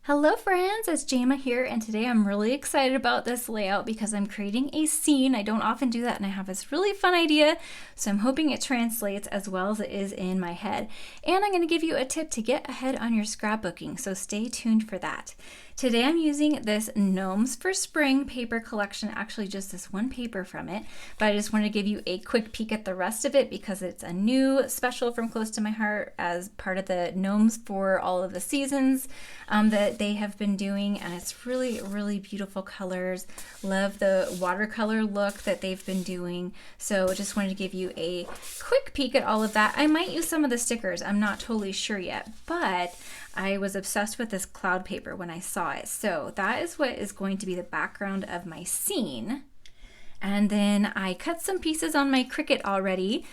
Hello friends, it's Jayma here, and today I'm really excited about this layout because I'm creating a scene. I don't often do that, and I have this really fun idea, so I'm hoping it translates as well as it is in my head. And I'm going to give you a tip to get ahead on your scrapbooking, so stay tuned for that. Today I'm using this Gnomes for Spring paper collection, actually just this one paper from it, but I just wanted to give you a quick peek at the rest of it because it's a new special from close to my heart as part of the Gnomes for all of the seasons that they have been doing, and it's really beautiful colors. Love the watercolor look that they've been doing, so just wanted to give you a quick peek at all of that. I might use some of the stickers, I'm not totally sure yet, but I was obsessed with this cloud paper when I saw it. So that is what is going to be the background of my scene. And then I cut some pieces on my Cricut already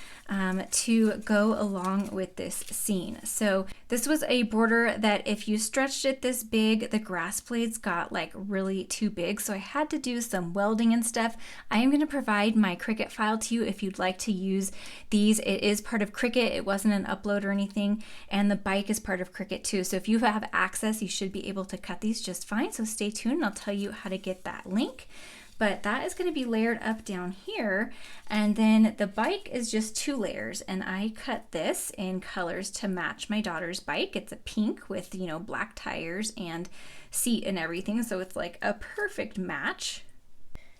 to go along with this scene. So this was a border that if you stretched it this big, the grass blades got like really too big. So I had to do some welding and stuff. I am going to provide my Cricut file to you if you'd like to use these. It is part of Cricut. It wasn't an upload or anything. And the bike is part of Cricut too. So if you have access, you should be able to cut these just fine. So stay tuned and I'll tell you how to get that link. But that is going to be layered up down here, and then the bike is just 2 layers, and I cut this in colors to match my daughter's bike. It's a pink with, you know, black tires and seat and everything, so it's like a perfect match.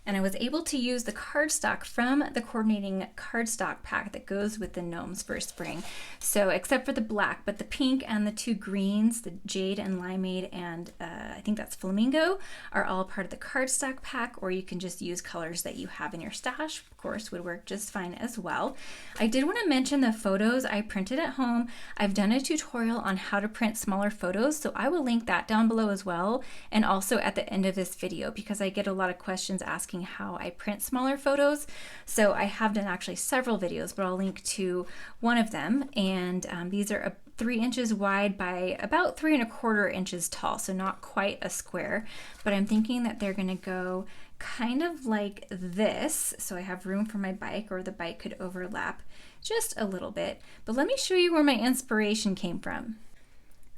And I was able to use the cardstock from the coordinating cardstock pack that goes with the Gnomes for Spring. So except for the black, but the pink and the 2 greens, the Jade and Limeade and I think that's Flamingo, are all part of the cardstock pack, or you can just use colors that you have in your stash. Of course, would work just fine as well. I did want to mention the photos I printed at home. I've done a tutorial on how to print smaller photos, so I will link that down below as well, and also at the end of this video, because I get a lot of questions asking how I print smaller photos. So I have done actually several videos, but I'll link to one of them, and these are 3 inches wide by about 3¼ inches tall, so not quite a square, but I'm thinking that they're gonna go kind of like this, so I have room for my bike, or the bike could overlap just a little bit. But let me show you where my inspiration came from.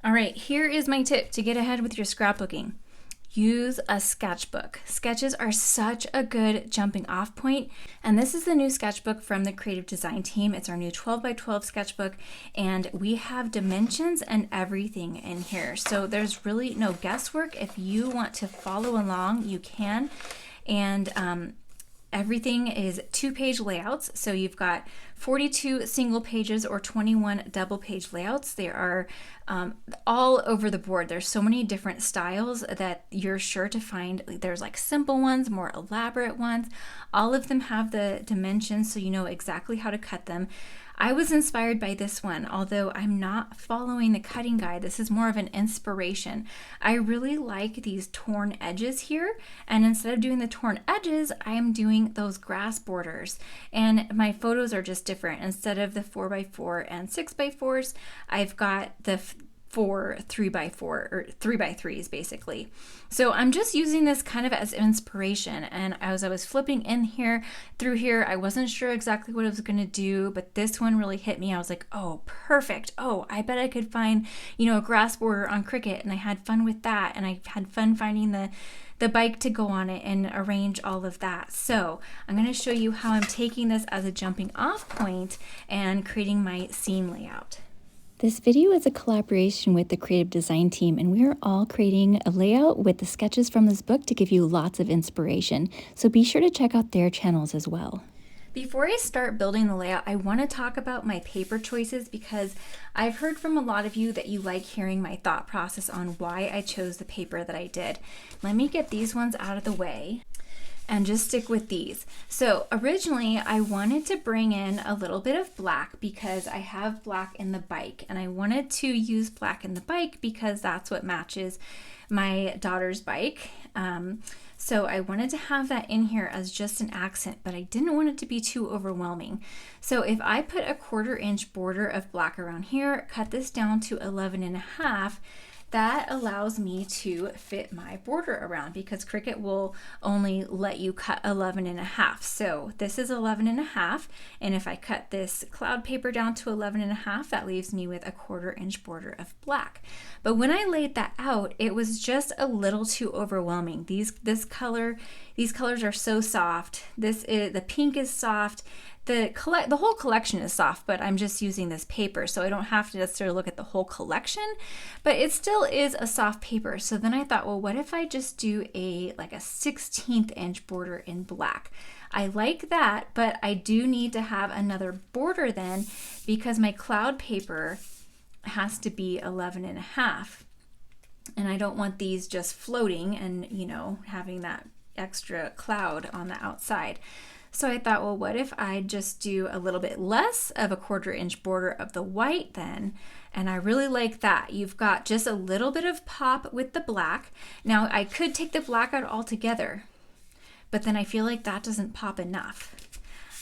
All right, here is my tip to get ahead with your scrapbooking. Use a sketchbook. Sketches are such a good jumping off point, and this is the new sketchbook from the creative design team. It's our new 12x12 sketchbook, and we have dimensions and everything in here, so there's really no guesswork. If you want to follow along, you can. And everything is 2-page layouts, so you've got 42 single pages or 21 double page layouts. They are all over the board. There's so many different styles that you're sure to find. There's like simple ones, more elaborate ones. All of them have the dimensions, so you know exactly how to cut them. I was inspired by this one, although I'm not following the cutting guide. This is more of an inspiration. I really like these torn edges here, and instead of doing the torn edges, I am doing those grass borders. And my photos are just different. Instead of the 4x4 and 6x4s, I've got the 4 3x4 or 3x3s basically. So I'm just using this kind of as inspiration, and as I was flipping in here through here, I wasn't sure exactly what I was going to do, but this one really hit me. I was like, oh, perfect. Oh, I bet I could find, you know, a grass border on Cricut, and I had fun with that, and I had fun finding the bike to go on it and arrange all of that. So I'm going to show you how I'm taking this as a jumping off point and creating my scene layout. This video is a collaboration with the creative design team, and we are all creating a layout with the sketches from this book to give you lots of inspiration. So be sure to check out their channels as well. Before I start building the layout, I want to talk about my paper choices because I've heard from a lot of you that you like hearing my thought process on why I chose the paper that I did. Let me get these ones out of the way and just stick with these. So originally I wanted to bring in a little bit of black because I have black in the bike, and I wanted to use black in the bike because that's what matches my daughter's bike. So I wanted to have that in here as just an accent, but I didn't want it to be too overwhelming. So if I put a 1/4 inch border of black around here, cut this down to 11.5, that allows me to fit my border around, because Cricut will only let you cut 11.5. So this is 11.5, and if I cut this cloud paper down to 11.5, that leaves me with a 1/4 inch border of black. But when I laid that out, it was just a little too overwhelming. These colors are so soft. The pink is soft. The whole collection is soft, but I'm just using this paper, so I don't have to necessarily look at the whole collection, but it still is a soft paper. So then I thought, well, what if I just do like a 1/16 inch border in black? I like that, but I do need to have another border then, because my cloud paper has to be 11.5, and I don't want these just floating and, you know, having that extra cloud on the outside. So I thought, well, what if I just do a little bit less of a 1/4 inch border of the white then? And I really like that. You've got just a little bit of pop with the black. Now I could take the black out altogether, but then I feel like that doesn't pop enough.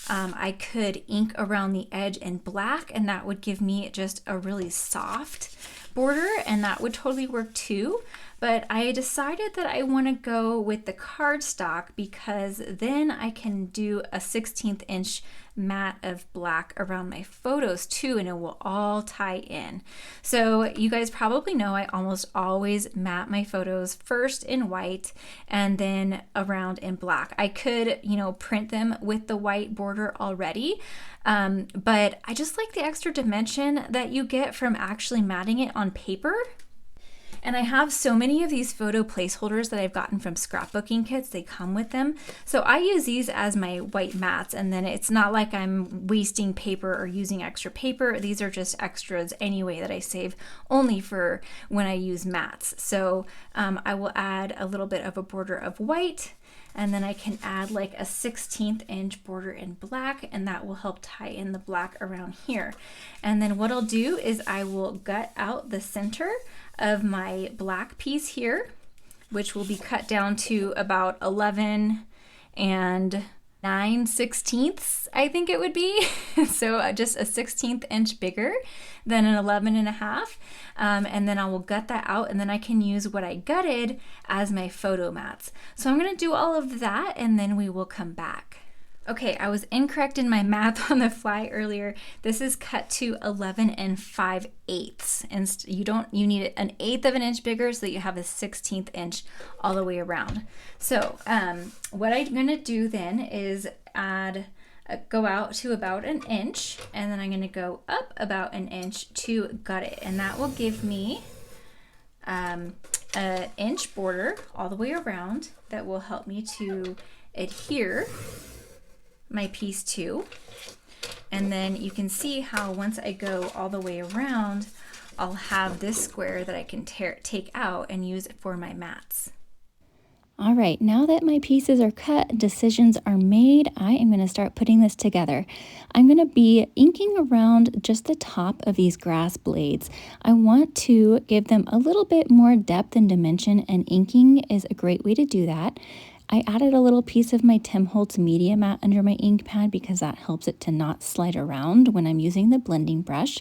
I could ink around the edge in black, and that would give me just a really soft border, and that would totally work too. But I decided that I want to go with the cardstock, because then I can do a 1/16 inch mat of black around my photos too, and it will all tie in. So you guys probably know I almost always mat my photos first in white and then around in black. I could, you know, print them with the white border already, but I just like the extra dimension that you get from actually matting it on paper. And I have so many of these photo placeholders that I've gotten from scrapbooking kits. They come with them. So I use these as my white mats, and then it's not like I'm wasting paper or using extra paper. These are just extras anyway that I save only for when I use mats. So I will add a little bit of a border of white, and then I can add like a 1/16 inch border in black, and that will help tie in the black around here. And then what I'll do is I will gut out the center of my black piece here, which will be cut down to about 11 9/16, I think it would be. So just a 1/16 inch bigger than an 11.5. And then I will gut that out, and then I can use what I gutted as my photo mats. So I'm gonna do all of that, and then we will come back. Okay, I was incorrect in my math on the fly earlier. This is cut to 11 5/8, and you need an 1/8 of an inch bigger so that you have a 1/16 inch all the way around. So what I'm gonna do then is go out to about an inch, and then I'm gonna go up about an inch to gut it, and that will give me an inch border all the way around that will help me to adhere my piece too. And then you can see how once I go all the way around, I'll have this square that I can take out and use it for my mats. All right, now that my pieces are cut, decisions are made, I am going to start putting this together. I'm going to be inking around just the top of these grass blades. I want to give them a little bit more depth and dimension, and inking is a great way to do that. I added a little piece of my Tim Holtz media mat under my ink pad because that helps it to not slide around when I'm using the blending brush.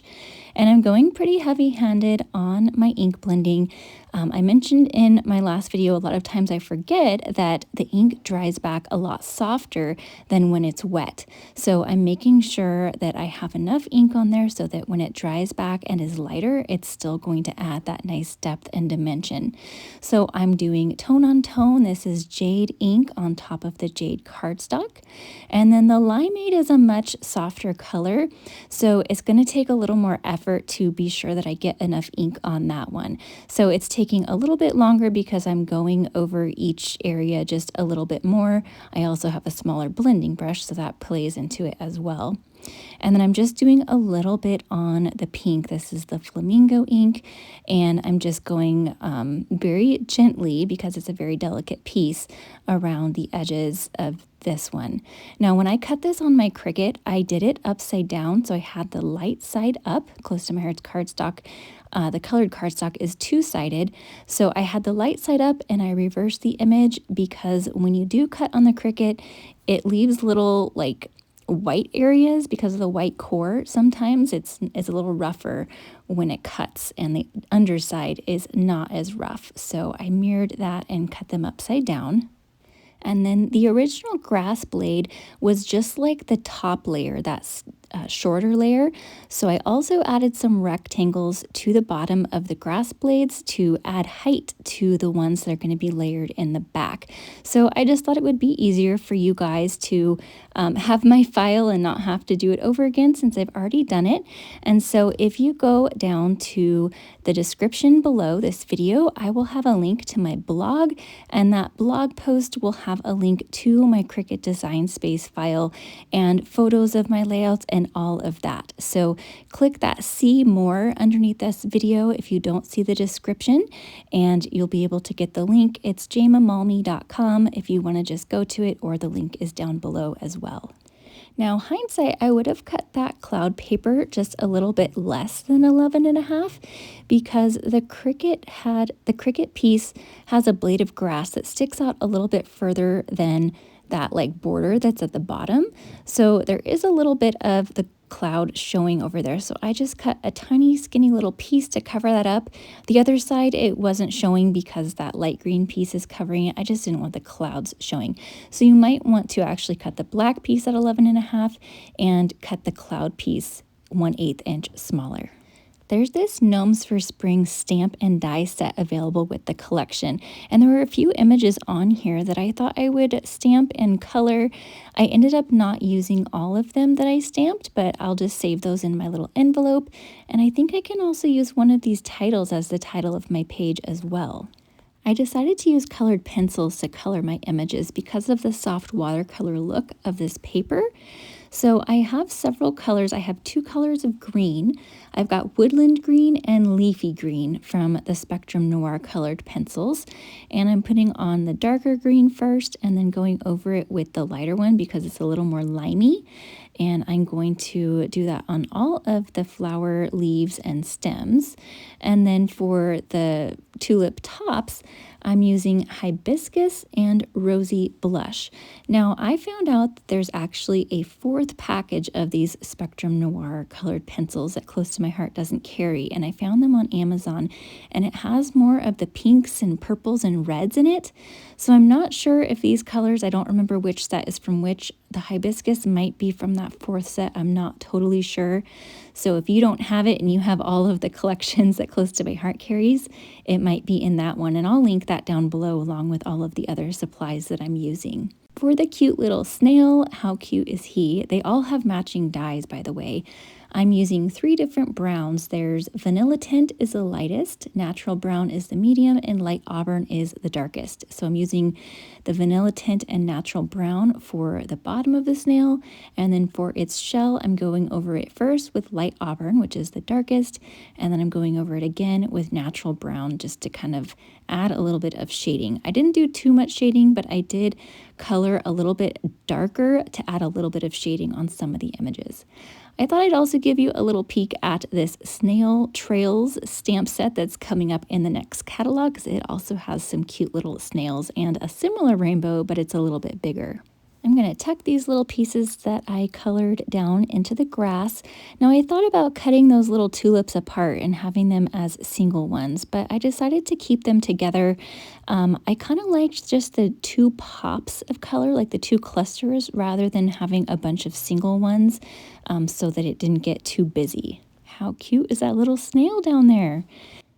And I'm going pretty heavy-handed on my ink blending. I mentioned in my last video, a lot of times I forget that the ink dries back a lot softer than when it's wet. So I'm making sure that I have enough ink on there so that when it dries back and is lighter, it's still going to add that nice depth and dimension. So I'm doing tone on tone. This is Jade ink on top of the Jade cardstock. And then the Limeade is a much softer color. So it's going to take a little more effort to be sure that I get enough ink on that one. So it's taking a little bit longer because I'm going over each area just a little bit more. I also have a smaller blending brush, so that plays into it as well. And then I'm just doing a little bit on the pink. This is the Flamingo ink, and I'm just going very gently, because it's a very delicate piece, around the edges of this one. Now, when I cut this on my Cricut, I did it upside down, so I had the light side up close to my cardstock. The colored cardstock is two-sided, so I had the light side up and I reversed the image, because when you do cut on the Cricut, it leaves little like white areas because of the white core. Sometimes it's a little rougher when it cuts, and the underside is not as rough. So I mirrored that and cut them upside down. And then the original grass blade was just like the top layer, that's shorter layer. So I also added some rectangles to the bottom of the grass blades to add height to the ones that are going to be layered in the back. So I just thought it would be easier for you guys to have my file and not have to do it over again since I've already done it. And so if you go down to the description below this video, I will have a link to my blog, and that blog post will have a link to my Cricut Design Space file and photos of my layouts and all of that. So click that see more underneath this video if you don't see the description, and you'll be able to get the link. It's jaymamalme.com if you want to just go to it, or the link is down below as well. Now, hindsight, I would have cut that cloud paper just a little bit less than 11.5 because the Cricut piece has a blade of grass that sticks out a little bit further than that like border that's at the bottom. So there is a little bit of the cloud showing over there. So I just cut a tiny skinny little piece to cover that up. The other side, it wasn't showing because that light green piece is covering it. I just didn't want the clouds showing. So you might want to actually cut the black piece at 11.5 and cut the cloud piece 1/8 inch smaller. There's this Gnomes for Spring stamp and die set available with the collection, and there were a few images on here that I thought I would stamp and color. I ended up not using all of them that I stamped, but I'll just save those in my little envelope, and I think I can also use one of these titles as the title of my page as well. I decided to use colored pencils to color my images because of the soft watercolor look of this paper. So I have several colors. I have 2 colors of green. I've got woodland green and leafy green from the Spectrum Noir colored pencils. And I'm putting on the darker green first and then going over it with the lighter one because it's a little more limey. And I'm going to do that on all of the flower leaves and stems. And then for the tulip tops, I'm using hibiscus and rosy blush. Now, I found out that there's actually a 4th package of these Spectrum Noir colored pencils that Close to My Heart doesn't carry, and I found them on Amazon, and it has more of the pinks and purples and reds in it. So I'm not sure if these colors, I don't remember which set is from which. The hibiscus might be from that 4th set. I'm not totally sure. So if you don't have it and you have all of the collections that Close to My Heart carries, it might be in that one. And I'll link that down below along with all of the other supplies that I'm using. For the cute little snail, how cute is he? They all have matching dyes, by the way. I'm using 3 different browns. There's Vanilla Tint is the lightest, Natural Brown is the medium, and Light Auburn is the darkest. So I'm using the Vanilla Tint and Natural Brown for the bottom of the snail, and then for its shell, I'm going over it first with Light Auburn, which is the darkest, and then I'm going over it again with Natural Brown just to kind of add a little bit of shading. I didn't do too much shading, but I did color a little bit darker to add a little bit of shading on some of the images. I thought I'd also give you a little peek at this Snail Trails stamp set that's coming up in the next catalog because it also has some cute little snails and a similar rainbow, but it's a little bit bigger. I'm going to tuck these little pieces that I colored down into the grass. Now I thought about cutting those little tulips apart and having them as single ones, but I decided to keep them together. I kind of liked just the 2 pops of color, like the 2 clusters, rather than having a bunch of single ones so that it didn't get too busy. How cute is that little snail down there?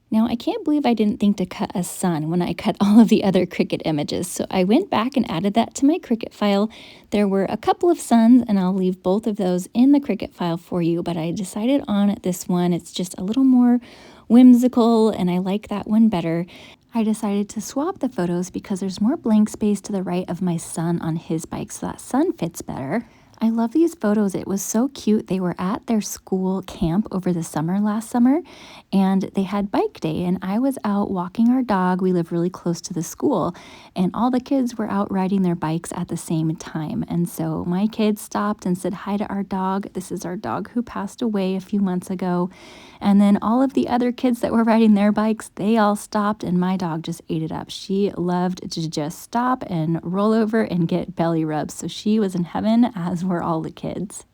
Now, I can't believe I didn't think to cut a sun when I cut all of the other Cricut images, so I went back and added that to my Cricut file. There were a couple of suns, and I'll leave both of those in the Cricut file for you, but I decided on this one. It's just a little more whimsical, and I like that one better. I decided to swap the photos because there's more blank space to the right of my son on his bike, so that sun fits better. I love these photos. It was so cute. They were at their school camp over the summer last summer, and they had bike day, and I was out walking our dog. We live really close to the school, and all the kids were out riding their bikes at the same time. And so my kids stopped and said hi to our dog. This is our dog who passed away a few months ago. And then all of the other kids that were riding their bikes, they all stopped, and my dog just ate it up. She loved to just stop and roll over and get belly rubs. So she was in heaven, as we're all the kids.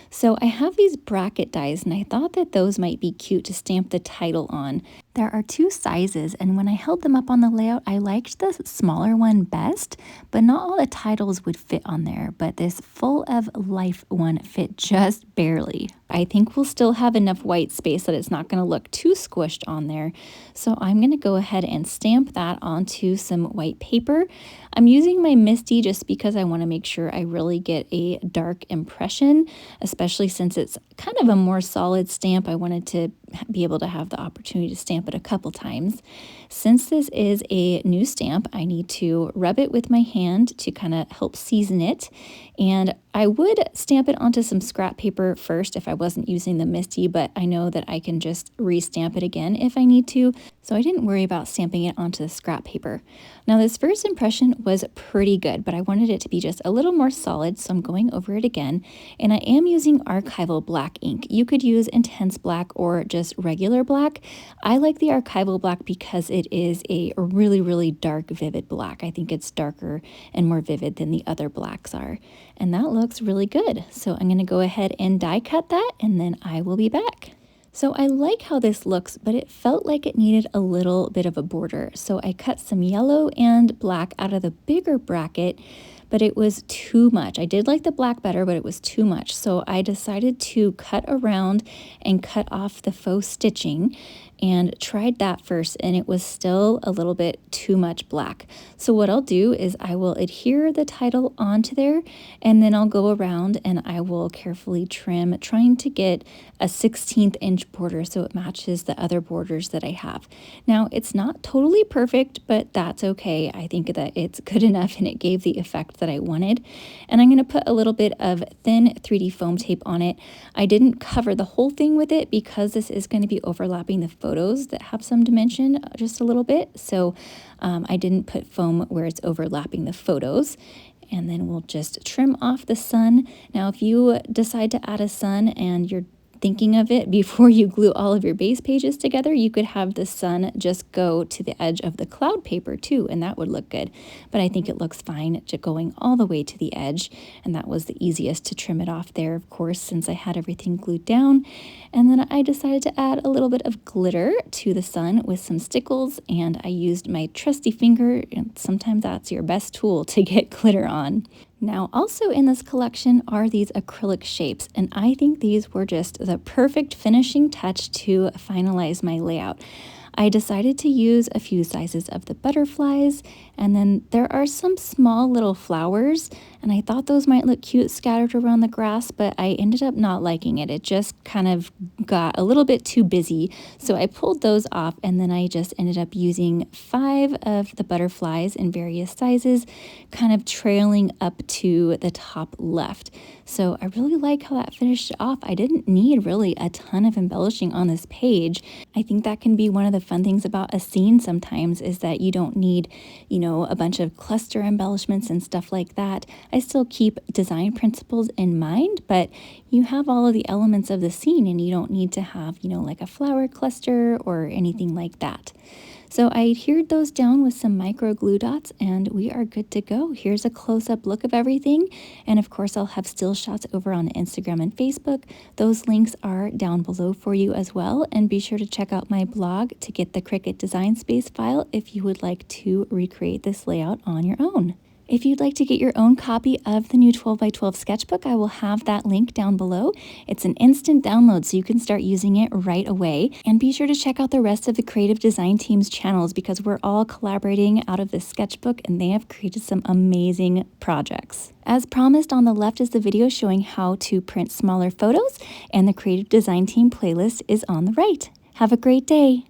So I have these bracket dies, and I thought that those might be cute to stamp the title on. There are 2 sizes, and when I held them up on the layout, I liked the smaller one best, but not all the titles would fit on there, but this full of life one fit just barely. I think we'll still have enough white space that it's not going to look too squished on there. So I'm going to go ahead and stamp that onto some white paper. I'm using my Misty just because I want to make sure I really get a dark impression, especially since it's kind of a more solid stamp. I wanted to be able to have the opportunity to stamp it a couple times. Since this is a new stamp, I need to rub it with my hand to kind of help season it. And I would stamp it onto some scrap paper first if I wasn't using the Misty, but I know that I can just re-stamp it again if I need to, so I didn't worry about stamping it onto the scrap paper. Now this first impression was pretty good, but I wanted it to be just a little more solid, so I'm going over it again. And I am using Archival black ink. You could use Intense black or just regular black. I like the Archival black because it is a really, really dark, vivid black. I think it's darker and more vivid than the other blacks are. And that looks really good. So I'm going to go ahead and die cut that, and then I will be back. So I like how this looks, but it felt like it needed a little bit of a border. So I cut some yellow and black out of the bigger bracket, but it was too much. I did like the black better, but it was too much. So I decided to cut around and cut off the faux stitching and tried that first, and it was still a little bit too much black. So what I'll do is I will adhere the title onto there, and then I'll go around and I will carefully trim, trying to get a 1/16 inch border so it matches the other borders that I have. Now it's not totally perfect, but that's okay. I think that it's good enough and it gave the effect that I wanted. And I'm going to put a little bit of thin 3D foam tape on it. I didn't cover the whole thing with it because this is going to be overlapping the photos that have some dimension just a little bit. So I didn't put foam where it's overlapping the photos. And then we'll just trim off the sun. Now, if you decide to add a sun and you're thinking of it before you glue all of your base pages together, you could have the sun just go to the edge of the cloud paper too, and that would look good. But I think it looks fine to going all the way to the edge, and that was the easiest to trim it off there, of course, since I had everything glued down. And then I decided to add a little bit of glitter to the sun with some stickles, and I used my trusty finger, and sometimes that's your best tool to get glitter on. Now, also in this collection are these acrylic shapes, and I think these were just the perfect finishing touch to finalize my layout. I decided to use a few sizes of the butterflies, and then there are some small little flowers, and I thought those might look cute scattered around the grass, but I ended up not liking it. It just kind of got a little bit too busy, so I pulled those off, and then I just ended up using 5 of the butterflies in various sizes, kind of trailing up to the top left. So I really like how that finished off. I didn't need really a ton of embellishing on this page. I think that can be one of the fun things about a scene sometimes, is that you don't need, a bunch of cluster embellishments and stuff like that. I still keep design principles in mind, but you have all of the elements of the scene and you don't need to have, like a flower cluster or anything like that. So I adhered those down with some micro glue dots, and we are good to go. Here's a close-up look of everything, and of course I'll have still shots over on Instagram and Facebook. Those links are down below for you as well, and be sure to check out my blog to get the Cricut Design Space file if you would like to recreate this layout on your own. If you'd like to get your own copy of the new 12x12 sketchbook, I will have that link down below. It's an instant download, so you can start using it right away. And be sure to check out the rest of the creative design team's channels, because we're all collaborating out of this sketchbook and they have created some amazing projects. As promised, on the left is the video showing how to print smaller photos, and the creative design team playlist is on the right. Have a great day.